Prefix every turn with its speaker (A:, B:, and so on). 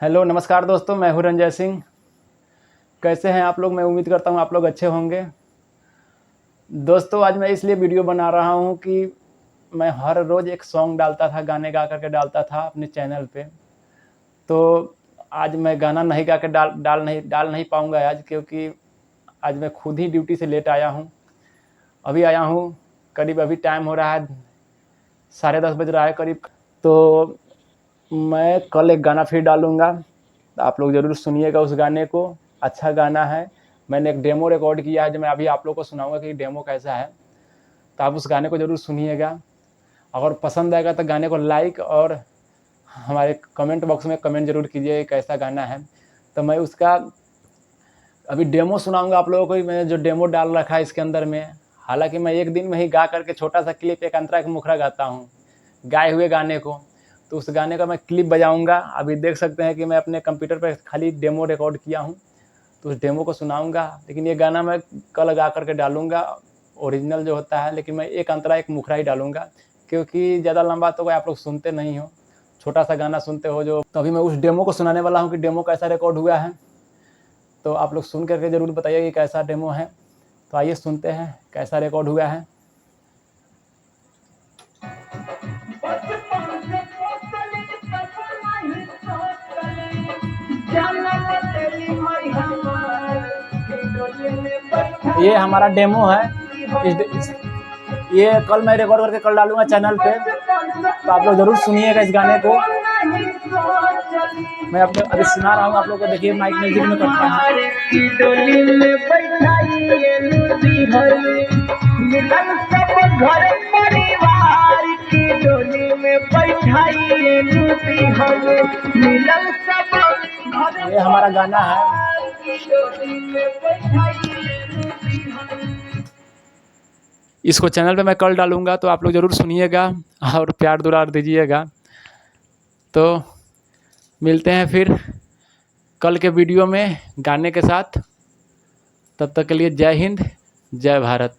A: Hello नमस्कार दोस्तों, मैं हूं रंजय सिंह। कैसे हैं आप लोग? मैं उम्मीद करता हूं आप लोग अच्छे होंगे। दोस्तों, आज मैं इसलिए वीडियो बना रहा हूं कि मैं हर रोज़ एक सॉन्ग डालता था, गाने गा कर के डालता था अपने चैनल पे। तो आज मैं गाना नहीं गा के डाल नहीं पाऊँगा आज, क्योंकि आज मैं खुद ही ड्यूटी से लेट आया हूँ। अभी आया हूँ, करीब अभी टाइम हो रहा है 10:30 बज रहा है करीब। तो मैं कल एक गाना फिर डालूँगा, आप लोग ज़रूर सुनिएगा उस गाने को। अच्छा गाना है। मैंने एक डेमो रिकॉर्ड किया है जो मैं अभी आप लोगों को सुनाऊँगा कि डेमो कैसा है। तो आप उस गाने को ज़रूर सुनिएगा। अगर पसंद आएगा तो गाने को लाइक और हमारे कमेंट बॉक्स में कमेंट ज़रूर कीजिए कैसा गाना है। तो मैं उसका अभी डेमो सुनाऊँगा आप लोगों को। मैंने जो डेमो डाल रखा है इसके अंदर में, हालाँकि मैं एक दिन में ही गा करके छोटा-सा क्लिप, एक अंतरा, एक मुखड़ा गाता हूँ, गाए हुए गाने को। तो उस गाने का मैं क्लिप बजाऊँगा। अभी देख सकते हैं कि मैं अपने कंप्यूटर पे खाली डेमो रिकॉर्ड किया हूँ, तो उस डेमो को सुनाऊँगा। लेकिन ये गाना मैं कल गा कर के डालूँगा, ओरिजिनल जो होता है। लेकिन मैं एक अंतरा, एक मुखड़ा ही डालूँगा, क्योंकि ज़्यादा लंबा तो आप लोग सुनते नहीं हो, छोटा-सा गाना सुनते हो जो। तो अभी मैं उस डेमो को सुनाने वाला हूँ कि डेमो कैसा रिकॉर्ड हुआ है। तो आप लोग सुन करके ज़रूर बताइए कि कैसा डेमो है। तो आइए सुनते हैं कैसा रिकॉर्ड हुआ है। ये हमारा डेमो है। ये कल मैं रिकॉर्ड करके कल डालूंगा चैनल पे, तो आप लोग ज़रूर सुनिएगा इस गाने को। मैं अभी सुना रहा हूँ आप लोग को, देखिए माइक म्यूजिक में करता है। ये हमारा गाना है। इसको चैनल पे मैं कल डालूंगा, तो आप लोग ज़रूर सुनिएगा और प्यार दुलार दीजिएगा। तो मिलते हैं फिर कल के वीडियो में गाने के साथ। तब तक के लिए जय हिंद, जय भारत।